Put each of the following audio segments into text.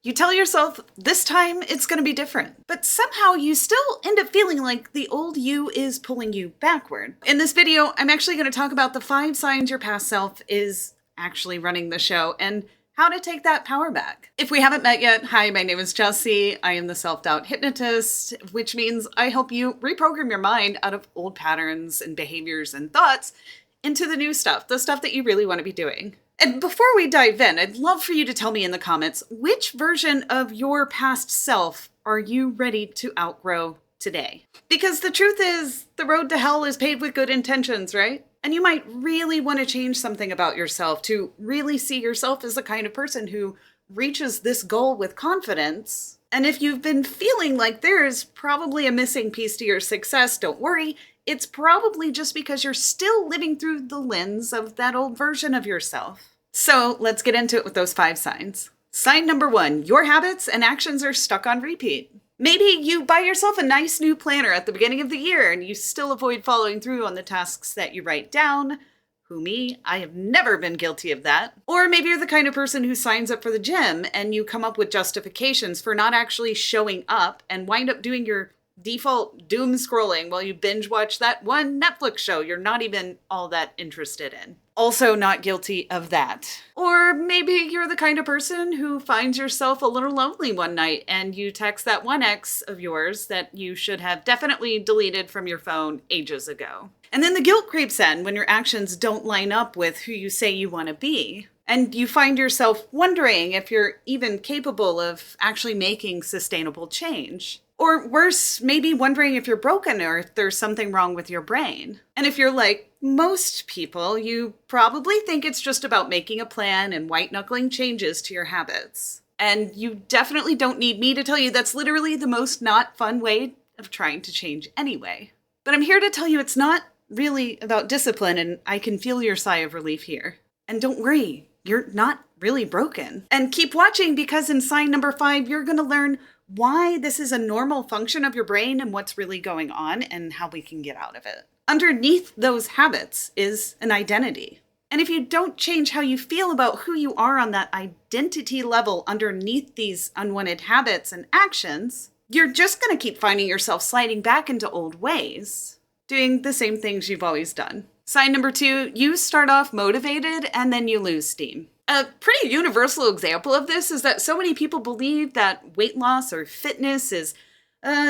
You tell yourself this time it's going to be different, but somehow you still end up feeling like the old you is pulling you backward. In this video, I'm actually going to talk about the 5 signs your past self is actually running the show and how to take that power back. If we haven't met yet, hi, my name is Jessie. I am the self-doubt hypnotist, which means I help you reprogram your mind out of old patterns and behaviors and thoughts into the new stuff, the stuff that you really want to be doing. And before we dive in, I'd love for you to tell me in the comments, which version of your past self are you ready to outgrow today? Because the truth is, the road to hell is paved with good intentions, right? And you might really want to change something about yourself to really see yourself as the kind of person who reaches this goal with confidence. And if you've been feeling like there's probably a missing piece to your success, don't worry. It's probably just because you're still living through the lens of that old version of yourself. So let's get into it with those 5 signs. Sign number 1, your habits and actions are stuck on repeat. Maybe you buy yourself a nice new planner at the beginning of the year and you still avoid following through on the tasks that you write down. Who me? I have never been guilty of that. Or maybe you're the kind of person who signs up for the gym and you come up with justifications for not actually showing up and wind up doing your default doom scrolling while you binge watch that one Netflix show you're not even all that interested in. Also not guilty of that. Or maybe you're the kind of person who finds yourself a little lonely one night and you text that one ex of yours that you should have definitely deleted from your phone ages ago. And then the guilt creeps in when your actions don't line up with who you say you want to be. And you find yourself wondering if you're even capable of actually making sustainable change. Or worse, maybe wondering if you're broken or if there's something wrong with your brain. And if you're like most people, you probably think it's just about making a plan and white-knuckling changes to your habits. And you definitely don't need me to tell you that's literally the most not fun way of trying to change anyway. But I'm here to tell you it's not really about discipline, and I can feel your sigh of relief here. And don't worry, you're not really broken. And keep watching because in sign number 5, you're going to learn why this is a normal function of your brain and what's really going on and how we can get out of it. Underneath those habits is an identity. And if you don't change how you feel about who you are on that identity level underneath these unwanted habits and actions, you're just going to keep finding yourself sliding back into old ways, doing the same things you've always done. Sign number 2, you start off motivated and then you lose steam. A pretty universal example of this is that so many people believe that weight loss or fitness is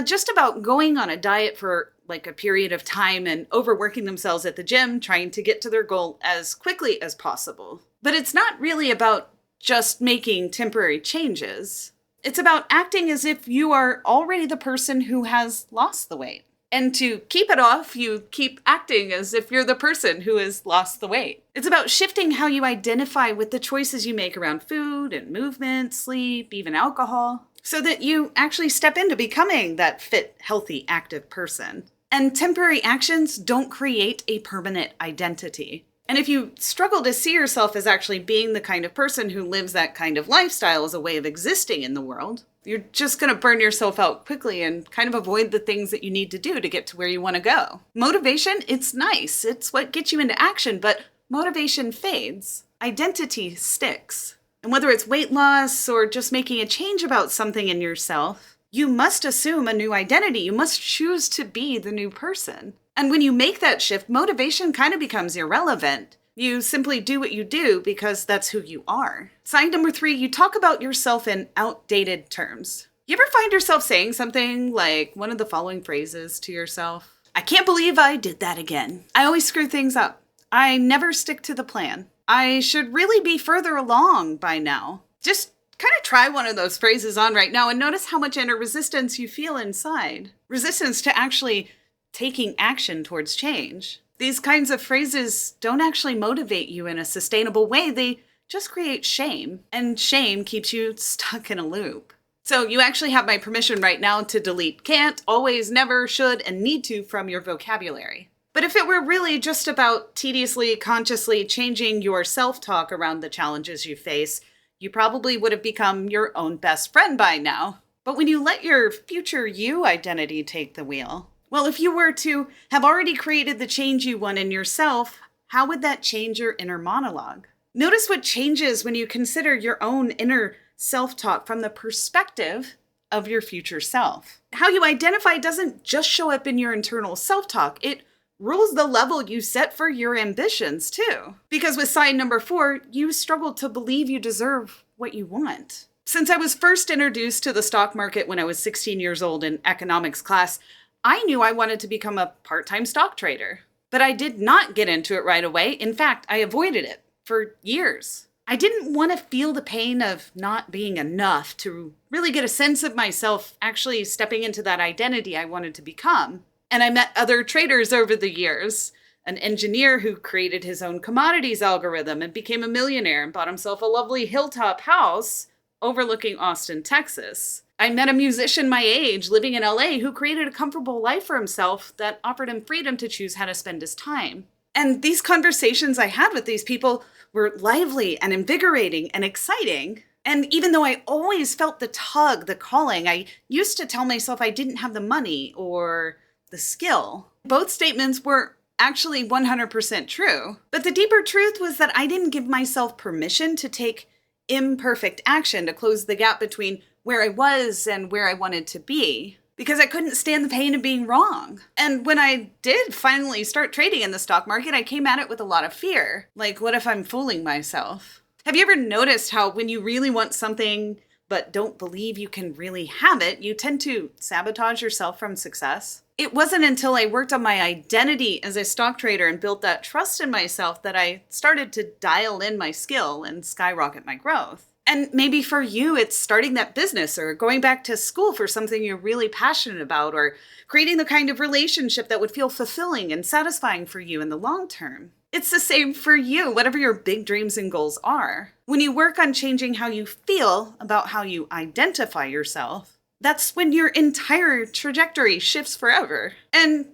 just about going on a diet for like a period of time and overworking themselves at the gym, trying to get to their goal as quickly as possible. But it's not really about just making temporary changes. It's about acting as if you are already the person who has lost the weight. And to keep it off, you keep acting as if you're the person who has lost the weight. It's about shifting how you identify with the choices you make around food and movement, sleep, even alcohol, so that you actually step into becoming that fit, healthy, active person. And temporary actions don't create a permanent identity. And if you struggle to see yourself as actually being the kind of person who lives that kind of lifestyle as a way of existing in the world, you're just going to burn yourself out quickly and kind of avoid the things that you need to do to get to where you want to go. Motivation, it's nice. It's what gets you into action, but motivation fades. Identity sticks. And whether it's weight loss or just making a change about something in yourself, you must assume a new identity. You must choose to be the new person. And when you make that shift, motivation kind of becomes irrelevant. You simply do what you do because that's who you are. Sign number 3, you talk about yourself in outdated terms. You ever find yourself saying something like one of the following phrases to yourself? I can't believe I did that again. I always screw things up. I never stick to the plan. I should really be further along by now. Just kind of try one of those phrases on right now and notice how much inner resistance you feel inside. Resistance to actually taking action towards change. These kinds of phrases don't actually motivate you in a sustainable way. They just create shame, and shame keeps you stuck in a loop. So you actually have my permission right now to delete can't, always, never, should, and need to from your vocabulary. But if it were really just about tediously, consciously changing your self-talk around the challenges you face, you probably would have become your own best friend by now. But when you let your future you identity take the wheel, well, if you were to have already created the change you want in yourself, how would that change your inner monologue? Notice what changes when you consider your own inner self-talk from the perspective of your future self. How you identify doesn't just show up in your internal self-talk. It rules the level you set for your ambitions too. Because with sign number 4, you struggle to believe you deserve what you want. Since I was first introduced to the stock market when I was 16 years old in economics class, I knew I wanted to become a part-time stock trader. But I did not get into it right away. In fact, I avoided it for years. I didn't want to feel the pain of not being enough to really get a sense of myself actually stepping into that identity I wanted to become. And I met other traders over the years. An engineer who created his own commodities algorithm and became a millionaire and bought himself a lovely hilltop house overlooking Austin, Texas. I met a musician my age living in LA who created a comfortable life for himself that offered him freedom to choose how to spend his time. And these conversations I had with these people were lively and invigorating and exciting. And even though I always felt the tug, the calling, I used to tell myself I didn't have the money or the skill. Both statements were actually 100% true. But the deeper truth was that I didn't give myself permission to take imperfect action to close the gap between where I was and where I wanted to be, because I couldn't stand the pain of being wrong. And when I did finally start trading in the stock market, I came at it with a lot of fear. Like, what if I'm fooling myself? Have you ever noticed how when you really want something but don't believe you can really have it, you tend to sabotage yourself from success? It wasn't until I worked on my identity as a stock trader and built that trust in myself that I started to dial in my skill and skyrocket my growth. And maybe for you, it's starting that business or going back to school for something you're really passionate about, or creating the kind of relationship that would feel fulfilling and satisfying for you in the long term. It's the same for you, whatever your big dreams and goals are. When you work on changing how you feel about how you identify yourself, that's when your entire trajectory shifts forever. And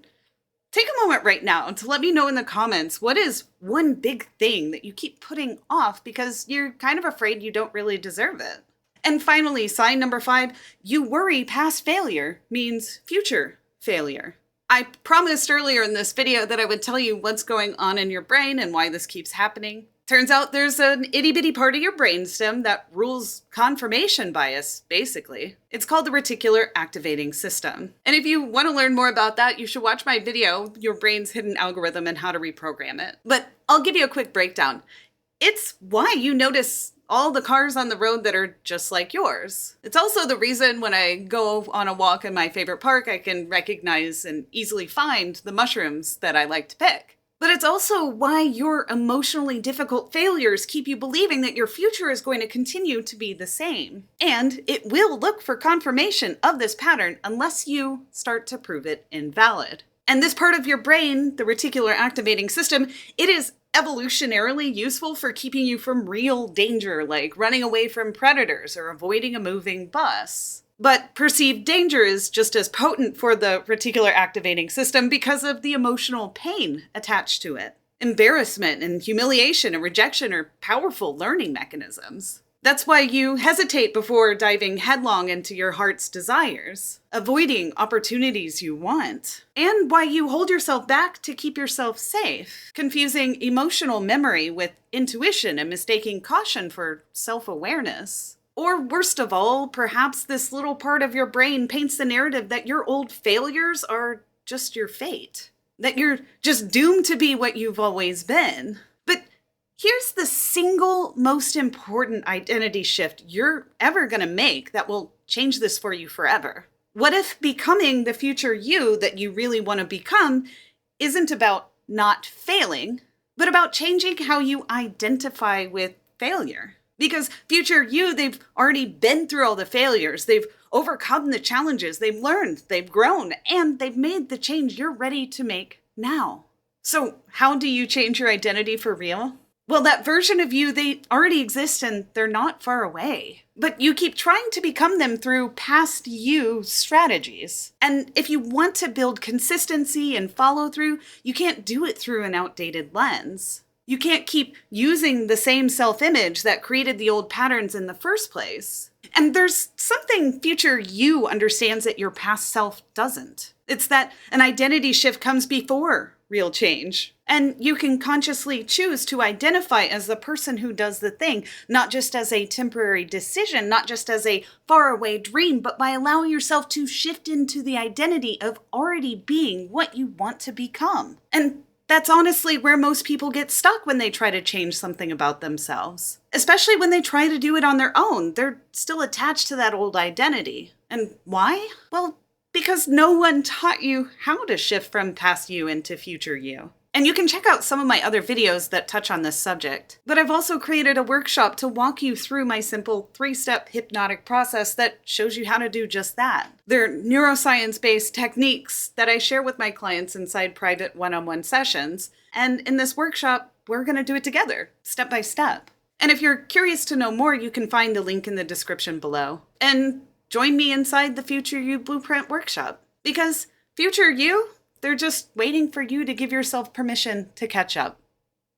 take a moment right now to let me know in the comments, what is one big thing that you keep putting off because you're kind of afraid you don't really deserve it? And finally, sign number 5, you worry past failure means future failure. I promised earlier in this video that I would tell you what's going on in your brain and why this keeps happening. Turns out there's an itty-bitty part of your brainstem that rules confirmation bias, basically. It's called the Reticular Activating System. And if you want to learn more about that, you should watch my video, Your Brain's Hidden Algorithm and How to Reprogram It. But I'll give you a quick breakdown. It's why you notice all the cars on the road that are just like yours. It's also the reason when I go on a walk in my favorite park, I can recognize and easily find the mushrooms that I like to pick. But it's also why your emotionally difficult failures keep you believing that your future is going to continue to be the same. And it will look for confirmation of this pattern unless you start to prove it invalid. And this part of your brain, the reticular activating system, it is evolutionarily useful for keeping you from real danger, like running away from predators or avoiding a moving bus. But perceived danger is just as potent for the reticular activating system because of the emotional pain attached to it. Embarrassment and humiliation and rejection are powerful learning mechanisms. That's why you hesitate before diving headlong into your heart's desires, avoiding opportunities you want, and why you hold yourself back to keep yourself safe, confusing emotional memory with intuition and mistaking caution for self-awareness. Or worst of all, perhaps this little part of your brain paints the narrative that your old failures are just your fate, that you're just doomed to be what you've always been. But here's the single most important identity shift you're ever going to make that will change this for you forever. What if becoming the future you that you really want to become isn't about not failing, but about changing how you identify with failure? Because future you, they've already been through all the failures, they've overcome the challenges, they've learned, they've grown, and they've made the change you're ready to make now. So how do you change your identity for real? Well, that version of you, they already exist and they're not far away. But you keep trying to become them through past you strategies. And if you want to build consistency and follow through, you can't do it through an outdated lens. You can't keep using the same self-image that created the old patterns in the first place. And there's something future you understands that your past self doesn't. It's that an identity shift comes before real change. And you can consciously choose to identify as the person who does the thing, not just as a temporary decision, not just as a faraway dream, but by allowing yourself to shift into the identity of already being what you want to become. And that's honestly where most people get stuck when they try to change something about themselves. Especially when they try to do it on their own. They're still attached to that old identity. And why? Well, because no one taught you how to shift from past you into future you. And you can check out some of my other videos that touch on this subject. But I've also created a workshop to walk you through my simple 3-step hypnotic process that shows you how to do just that. They're neuroscience-based techniques that I share with my clients inside private one-on-one sessions. And in this workshop, we're going to do it together, step by step. And if you're curious to know more, you can find the link in the description below. And join me inside the Future You Blueprint workshop. Because future you, they're just waiting for you to give yourself permission to catch up.